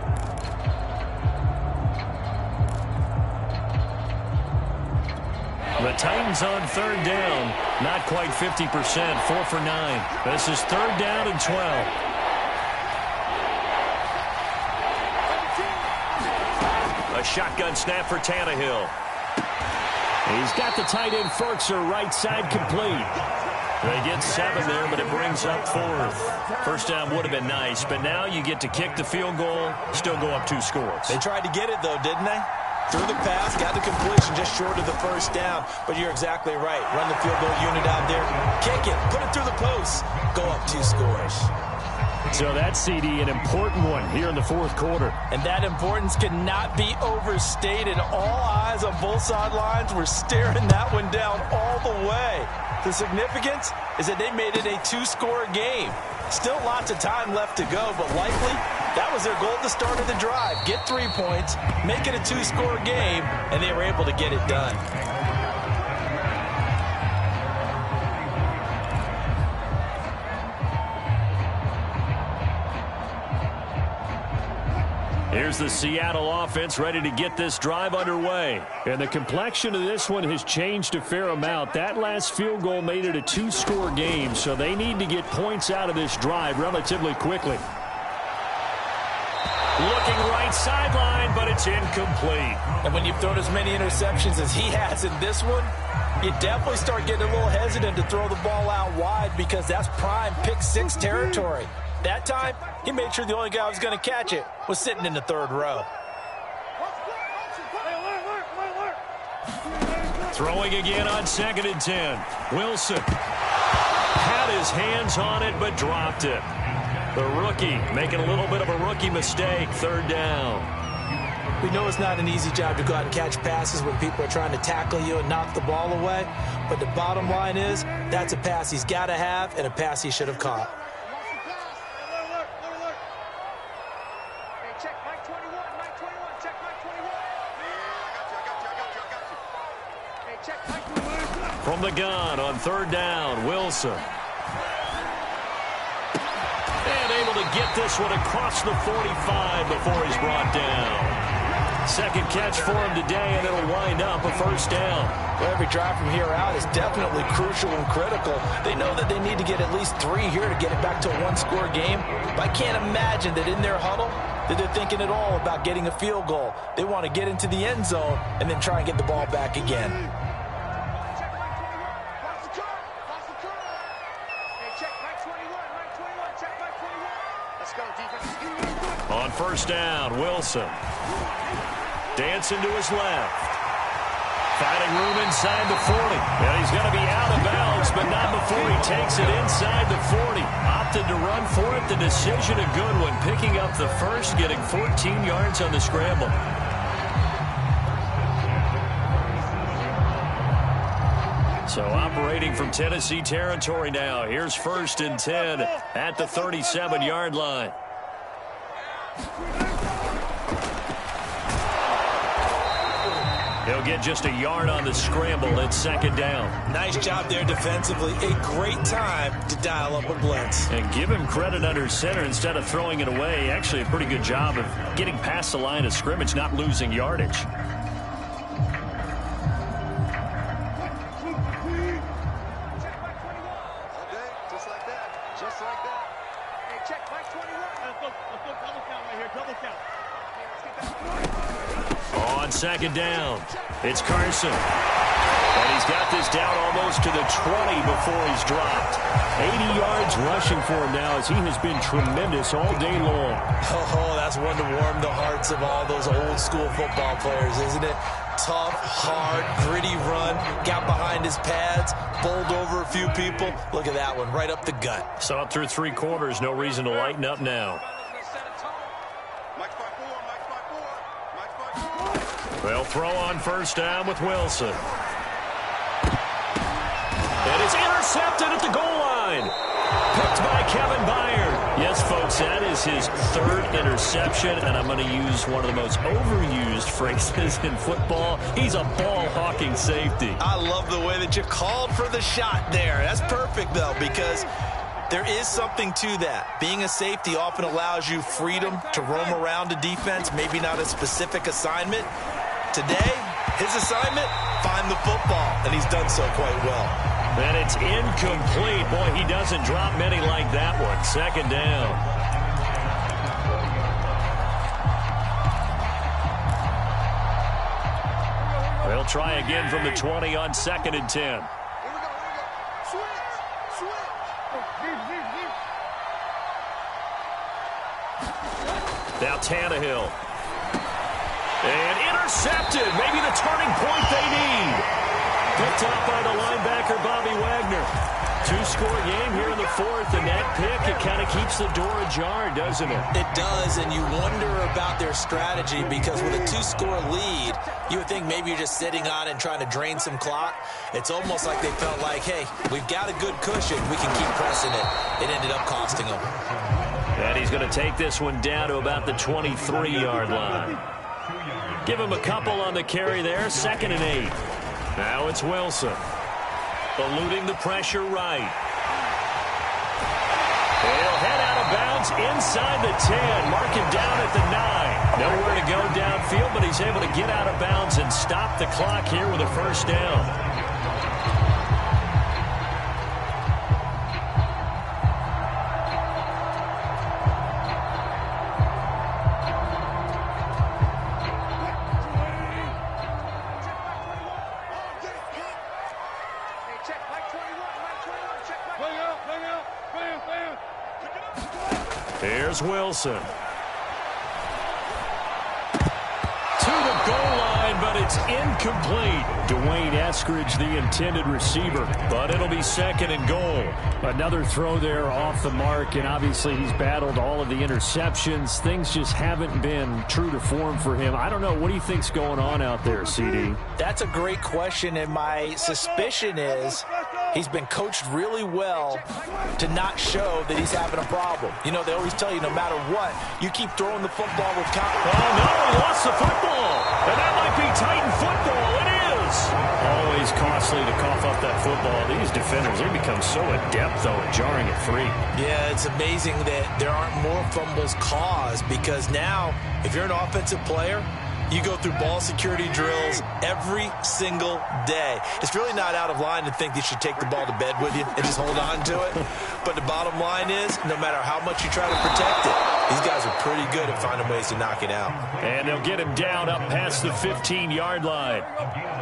The Titans on third down, not quite 50%, 4 for 9. This is third down and 12. A shotgun snap for Tannehill. He's got the tight end Ferkser right side complete. They get 7 there, but it brings up 4th. First down would have been nice, but now you get to kick the field goal, still go up 2 scores. They tried to get it, though, didn't they? Threw the pass, got the completion just short of the first down. But you're exactly right. Run the field goal unit out there. Kick it. Put it through the post. Go up 2 scores. So that CD, an important one here in the 4th quarter. And that importance cannot be overstated. All eyes on both sidelines were staring that one down all the way. The significance is that they made it a 2-score game. Still lots of time left to go, but likely that was their goal at the start of the drive. Get 3 points, make it a 2-score game, and they were able to get it done. Here's the Seattle offense ready to get this drive underway. And the complexion of this one has changed a fair amount. That last field goal made it a 2-score game, so they need to get points out of this drive relatively quickly. Looking right sideline, but it's incomplete. And when you've thrown as many interceptions as he has in this one, you definitely start getting a little hesitant to throw the ball out wide because that's prime pick-6 territory. That time, he made sure the only guy who was going to catch it was sitting in the 3rd row. Throwing again on 2nd and 10. Wilson had his hands on it, but dropped it. The rookie making a little bit of a rookie mistake, 3rd down. We know it's not an easy job to go out and catch passes when people are trying to tackle you and knock the ball away. But the bottom line is, that's a pass he's got to have and a pass he should have caught. From the gun on 3rd down, Wilson. And able to get this one across the 45 before he's brought down. Second catch for him today, and it'll wind up a 1st down. Well, every drive from here out is definitely crucial and critical. They know that they need to get at least 3 here to get it back to a 1-score game. But I can't imagine that in their huddle that they're thinking at all about getting a field goal. They want to get into the end zone and then try and get the ball back again. On 1st down, Wilson. Dancing to his left. Finding room inside the 40. And he's going to be out of bounds, but not before he takes it inside the 40. Opted to run for it. The decision a good one. Picking up the first, getting 14 yards on the scramble. So operating from Tennessee territory now. Here's 1st and 10 at the 37-yard line. He'll get just a yard on the scramble. It's second down. Nice job there defensively. A great time to dial up a blitz. And give him credit under center instead of throwing it away. Actually, a pretty good job of getting past the line of scrimmage, not losing yardage. On second down, it's Carson. And he's got this down almost to the 20 before he's dropped. 80 yards rushing for him now as he has been tremendous all day long. Oh, that's one to warm the hearts of all those old school football players, isn't it? Tough, hard, gritty run, got behind his pads, bowled over a few people. Look at that one, right up the gut. Saw it through 3 quarters, no reason to lighten up now. They'll throw on first down with Wilson. And it's intercepted at the goal line. Picked by Kevin Byard. Yes, folks, that is his 3rd interception, and I'm going to use one of the most overused phrases in football. He's a ball-hawking safety. I love the way that you called for the shot there. That's perfect, though, because there is something to that. Being a safety often allows you freedom to roam around a defense, maybe not a specific assignment. Today, his assignment, find the football, and he's done so quite well. And it's incomplete. Boy, he doesn't drop many like that one. Second down. They'll try again from the 20 on 2nd and 10. Now Tannehill. And intercepted. Maybe the turning point they need. Picked up by the linebacker, Bobby Wagner. 2-score game here in the 4th, and that pick, it kind of keeps the door ajar, doesn't it? It does, and you wonder about their strategy because with a 2-score lead, you would think maybe you're just sitting on it and trying to drain some clock. It's almost like they felt like, hey, we've got a good cushion. We can keep pressing it. It ended up costing them. And he's going to take this one down to about the 23-yard line. Give him a couple on the carry there. 2nd and 8. Now it's Wilson. Eluding the pressure right. He'll head out of bounds inside the 10. Mark him down at the 9. Nowhere to go downfield, but he's able to get out of bounds and stop the clock here with a first down. Here's Wilson. To the goal line, but it's incomplete. Dwayne Eskridge, the intended receiver, but it'll be 2nd and goal. Another throw there off the mark, and obviously he's battled all of the interceptions. Things just haven't been true to form for him. I don't know. What do you think's going on out there, CD? That's a great question, and my suspicion is he's been coached really well to not show that he's having a problem. You know, they always tell you no matter what, you keep throwing the football with confidence. Oh, no, he lost the football. And that might be Titan football. It is. Always costly to cough up that football. These defenders, they become so adept, though, at jarring it free. Yeah, it's amazing that there aren't more fumbles caused because now, if you're an offensive player, you go through ball security drills every single day. It's really not out of line to think you should take the ball to bed with you and just hold on to it. But the bottom line is, no matter how much you try to protect it, these guys are pretty good at finding ways to knock it out. And they'll get him down up past the 15-yard line.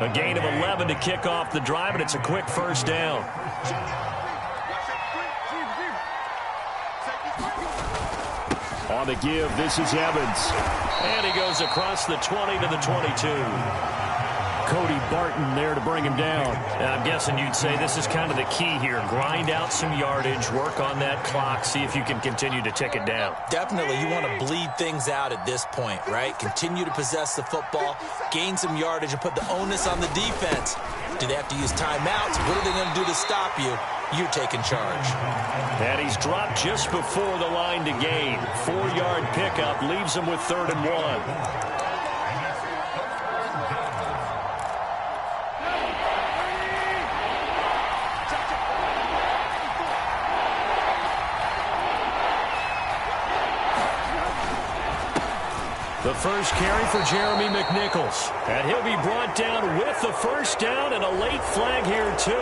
A gain of 11 to kick off the drive, and it's a quick first down. On the give, this is Evans. And he goes across the 20 to the 22. Cody Barton there to bring him down. And I'm guessing you'd say this is kind of the key here. Grind out some yardage, work on that clock, see if you can continue to tick it down. Definitely, you want to bleed things out at this point, right? Continue to possess the football, gain some yardage, and put the onus on the defense. Do they have to use timeouts? What are they going to do to stop you? You're taking charge. And he's dropped just before the line to gain. 4-yard pickup leaves him with 3rd and 1. The first carry for Jeremy McNichols. And he'll be brought down with the first down and a late flag here, too.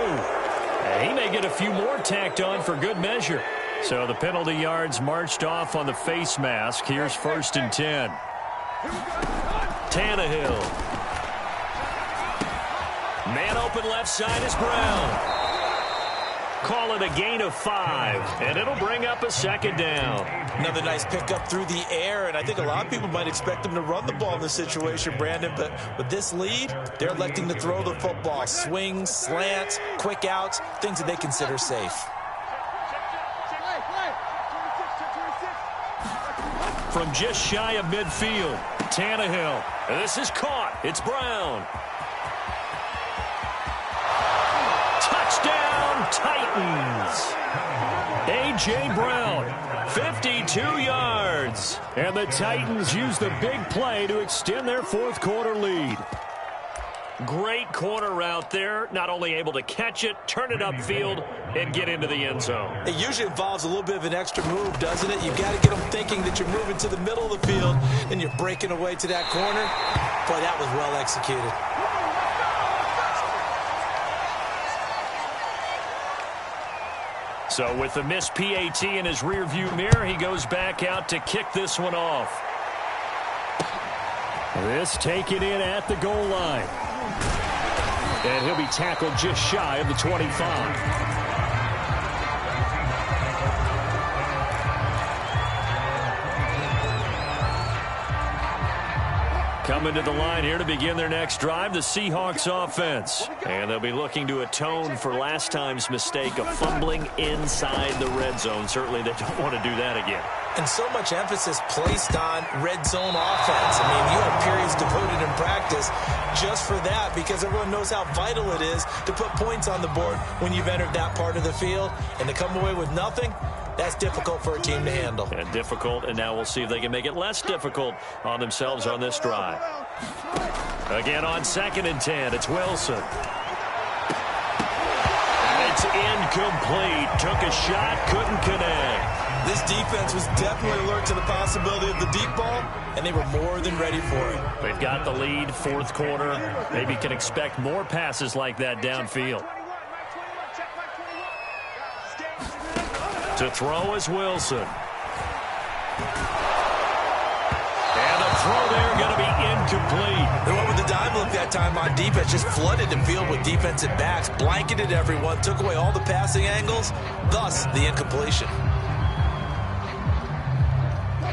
And he may get a few more tacked on for good measure. So the penalty yards marched off on the face mask. Here's 1st and 10. Tannehill. Man open left side is Brown. Call it a gain of 5, and it'll bring up a 2nd down. Another nice pickup through the air, and I think a lot of people might expect them to run the ball in this situation, Brandon, but with this lead, they're electing to throw the football. Swings, slants, quick outs, things that they consider safe. From just shy of midfield, Tannehill. This is caught. It's Brown. Touchdown, Titans. A.J. Brown, 52 yards. And the Titans use the big play to extend their 4th quarter lead. Great corner route there. Not only able to catch it, turn it upfield, and get into the end zone. It usually involves a little bit of an extra move, doesn't it? You've got to get them thinking that you're moving to the middle of the field and you're breaking away to that corner. Boy, that was well executed. So with the missed PAT in his rearview mirror, he goes back out to kick this one off. This taken in at the goal line. And he'll be tackled just shy of the 25. Coming to the line here to begin their next drive, the Seahawks offense. And they'll be looking to atone for last time's mistake of fumbling inside the red zone. Certainly they don't want to do that again. And so much emphasis placed on red zone offense. I mean, you have periods devoted in practice just for that because everyone knows how vital it is to put points on the board when you've entered that part of the field. And to come away with nothing, that's difficult for a team to handle. And difficult, and now we'll see if they can make it less difficult on themselves on this drive. Again on 2nd and 10, it's Wilson. And it's incomplete. Took a shot, couldn't connect. This defense was definitely alert to the possibility of the deep ball, and they were more than ready for it. They've got the lead, 4th quarter. Maybe can expect more passes like that downfield. To throw is Wilson. And the throw there going to be incomplete. They went with the dive look that time on defense. Just flooded the field with defensive backs. Blanketed everyone. Took away all the passing angles. Thus, the incompletion.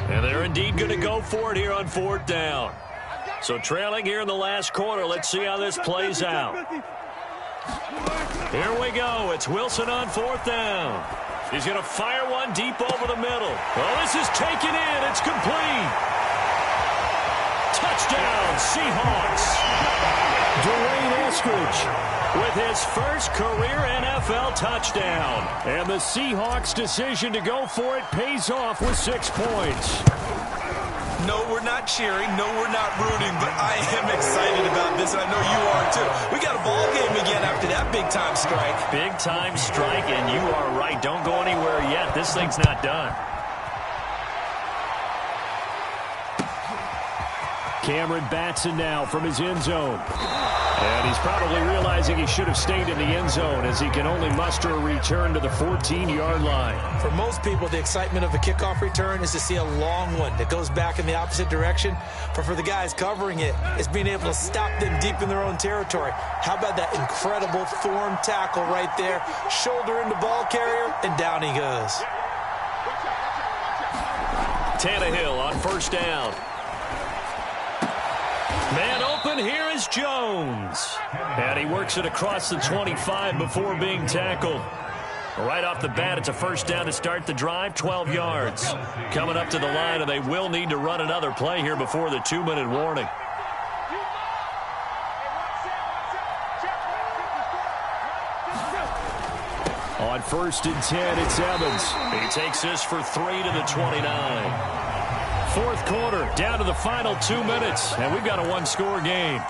And they're indeed going to go for it here on 4th down. So trailing here in the last quarter. Let's see how this plays out. Here we go. It's Wilson on 4th down. He's going to fire one deep over the middle. Oh, this is taken in. It's complete. Touchdown, Seahawks. Dwayne Eskridge with his first career NFL touchdown. And the Seahawks' decision to go for it pays off with 6 points. No, we're not cheering. No, we're not rooting. But I am excited about this, and I know you are too. We got a ball game again after that big-time strike. Big-time strike, and you are right. Don't go anywhere yet. This thing's not done. Cameron Batson now from his end zone. And he's probably realizing he should have stayed in the end zone as he can only muster a return to the 14-yard line. For most people, the excitement of a kickoff return is to see a long one that goes back in the opposite direction. But for the guys covering it, it's being able to stop them deep in their own territory. How about that incredible form tackle right there? Shoulder into ball carrier, and down he goes. Tannehill on 1st down. Man open, here is Jones. And he works it across the 25 before being tackled. Right off the bat, it's a 1st down to start the drive, 12 yards. Coming up to the line, and they will need to run another play here before the 2-minute warning. On 1st and 10, it's Evans. He takes this for 3 to the 29. 4th quarter, down to the final 2 minutes, and we've got a 1-score game.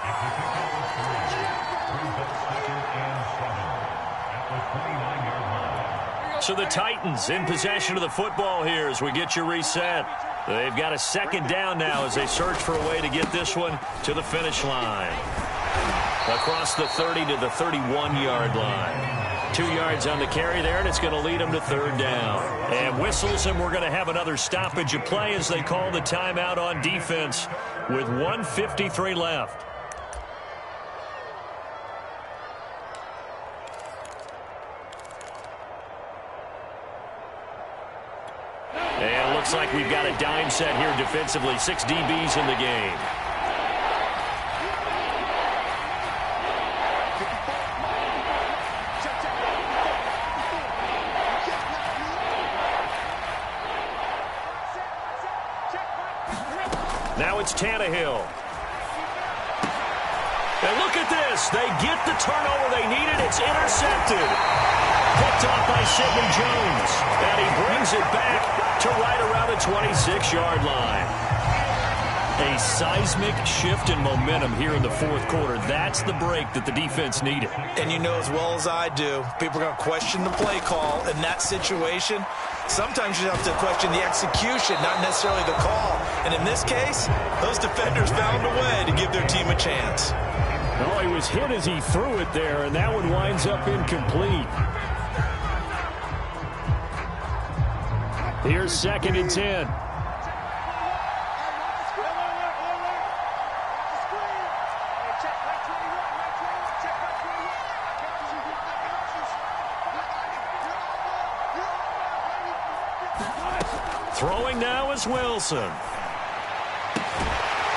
So the Titans in possession of the football here as we get you reset. They've got a second down now as they search for a way to get this one to the finish line. Across the 30 to the 31-yard line. 2 yards on the carry there, and it's going to lead them to third down. And whistles, and we're going to have another stoppage of play as they call the timeout on defense with 1:53 left. And it looks like we've got a dime set here defensively. 6 DBs in the game. Now it's Tannehill. And look at this. They get the turnover they needed. It's intercepted. Picked off by Sidney Jones. And he brings it back to right around the 26-yard line. A seismic shift in momentum here in the fourth quarter. That's the break that the defense needed. And you know as well as I do, people are going to question the play call in that situation. Sometimes you have to question the execution, not necessarily the call. And in this case, those defenders found a way to give their team a chance. Oh, he was hit as he threw it there, and that one winds up incomplete. Here's 2nd and 10. Throwing now is Wilson.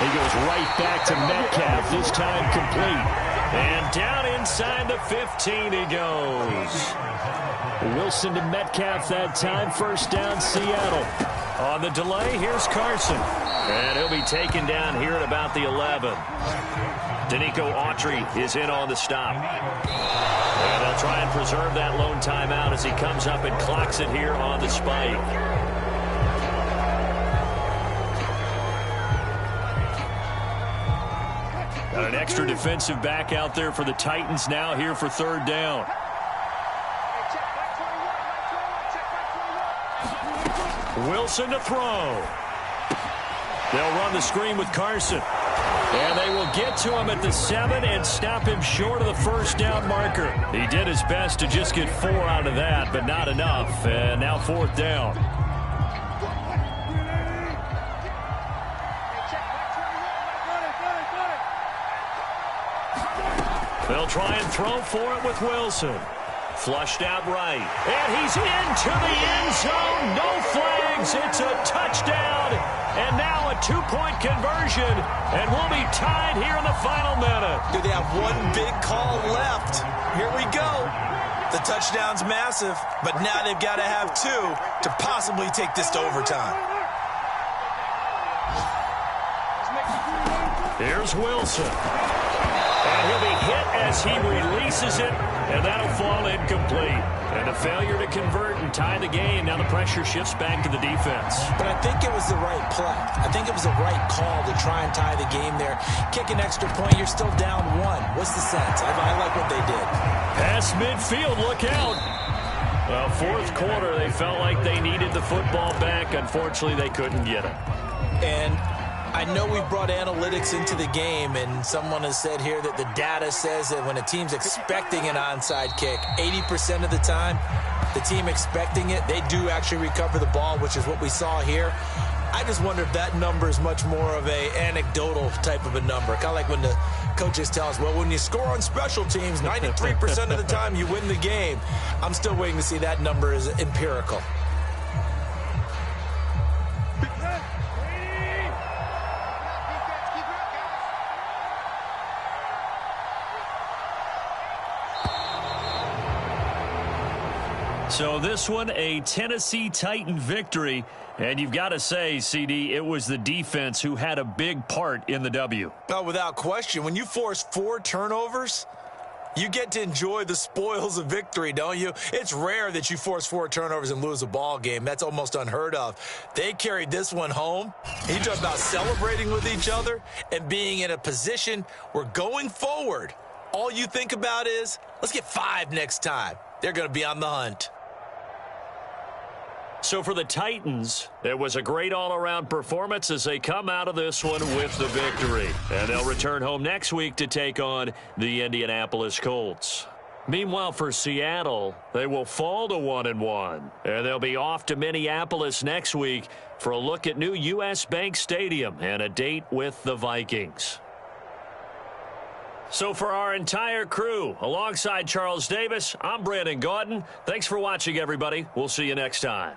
He goes right back to Metcalf, this time complete. And down inside the 15 he goes. Wilson to Metcalf that time. First down, Seattle. On the delay, here's Carson. And he'll be taken down here at about the 11. Danico Autry is in on the stop. And they'll try and preserve that lone timeout as he comes up and clocks it here on the spike. Got an extra defensive back out there for the Titans now here for third down. Wilson to throw. They'll run the screen with Carson. And they will get to him at the 7 and stop him short of the first down marker. He did his best to just get 4 out of that, but not enough. And now fourth down. They'll try and throw for it with Wilson. Flushed out right. And he's into the end zone. No flags. It's a touchdown. And now a 2-point conversion. And we'll be tied here in the final minute. Do they have one big call left? Here we go. The touchdown's massive, but now they've got to have 2 to possibly take this to overtime. Here's Wilson. And he'll be hit as he releases it, and that'll fall incomplete. And a failure to convert and tie the game. Now the pressure shifts back to the defense. But I think it was the right play. I think it was the right call to try and tie the game there. Kick an extra point, you're still down 1. What's the sense? I like what they did. Pass midfield, look out. Well, fourth quarter, they felt like they needed the football back. Unfortunately, they couldn't get it. And I know we brought analytics into the game, and someone has said here that the data says that when a team's expecting an onside kick, 80% of the time, the team expecting it, they do actually recover the ball, which is what we saw here. I just wonder if that number is much more of a anecdotal type of a number. Kind of like when the coaches tell us, well, when you score on special teams, 93% of the time you win the game. I'm still waiting to see that number is empirical. So this one, a Tennessee Titan victory. And you've got to say, CD, it was the defense who had a big part in the W. Oh, without question. When you force 4 turnovers, you get to enjoy the spoils of victory, don't you? It's rare that you force 4 turnovers and lose a ball game. That's almost unheard of. They carried this one home. You talk about celebrating with each other and being in a position where going forward, all you think about is, let's get 5 next time. They're going to be on the hunt. So for the Titans, it was a great all-around performance as they come out of this one with the victory. And they'll return home next week to take on the Indianapolis Colts. Meanwhile, for Seattle, they will fall to 1-1. And they'll be off to Minneapolis next week for a look at new U.S. Bank Stadium and a date with the Vikings. So for our entire crew, alongside Charles Davis, I'm Brandon Gaudin. Thanks for watching, everybody. We'll see you next time.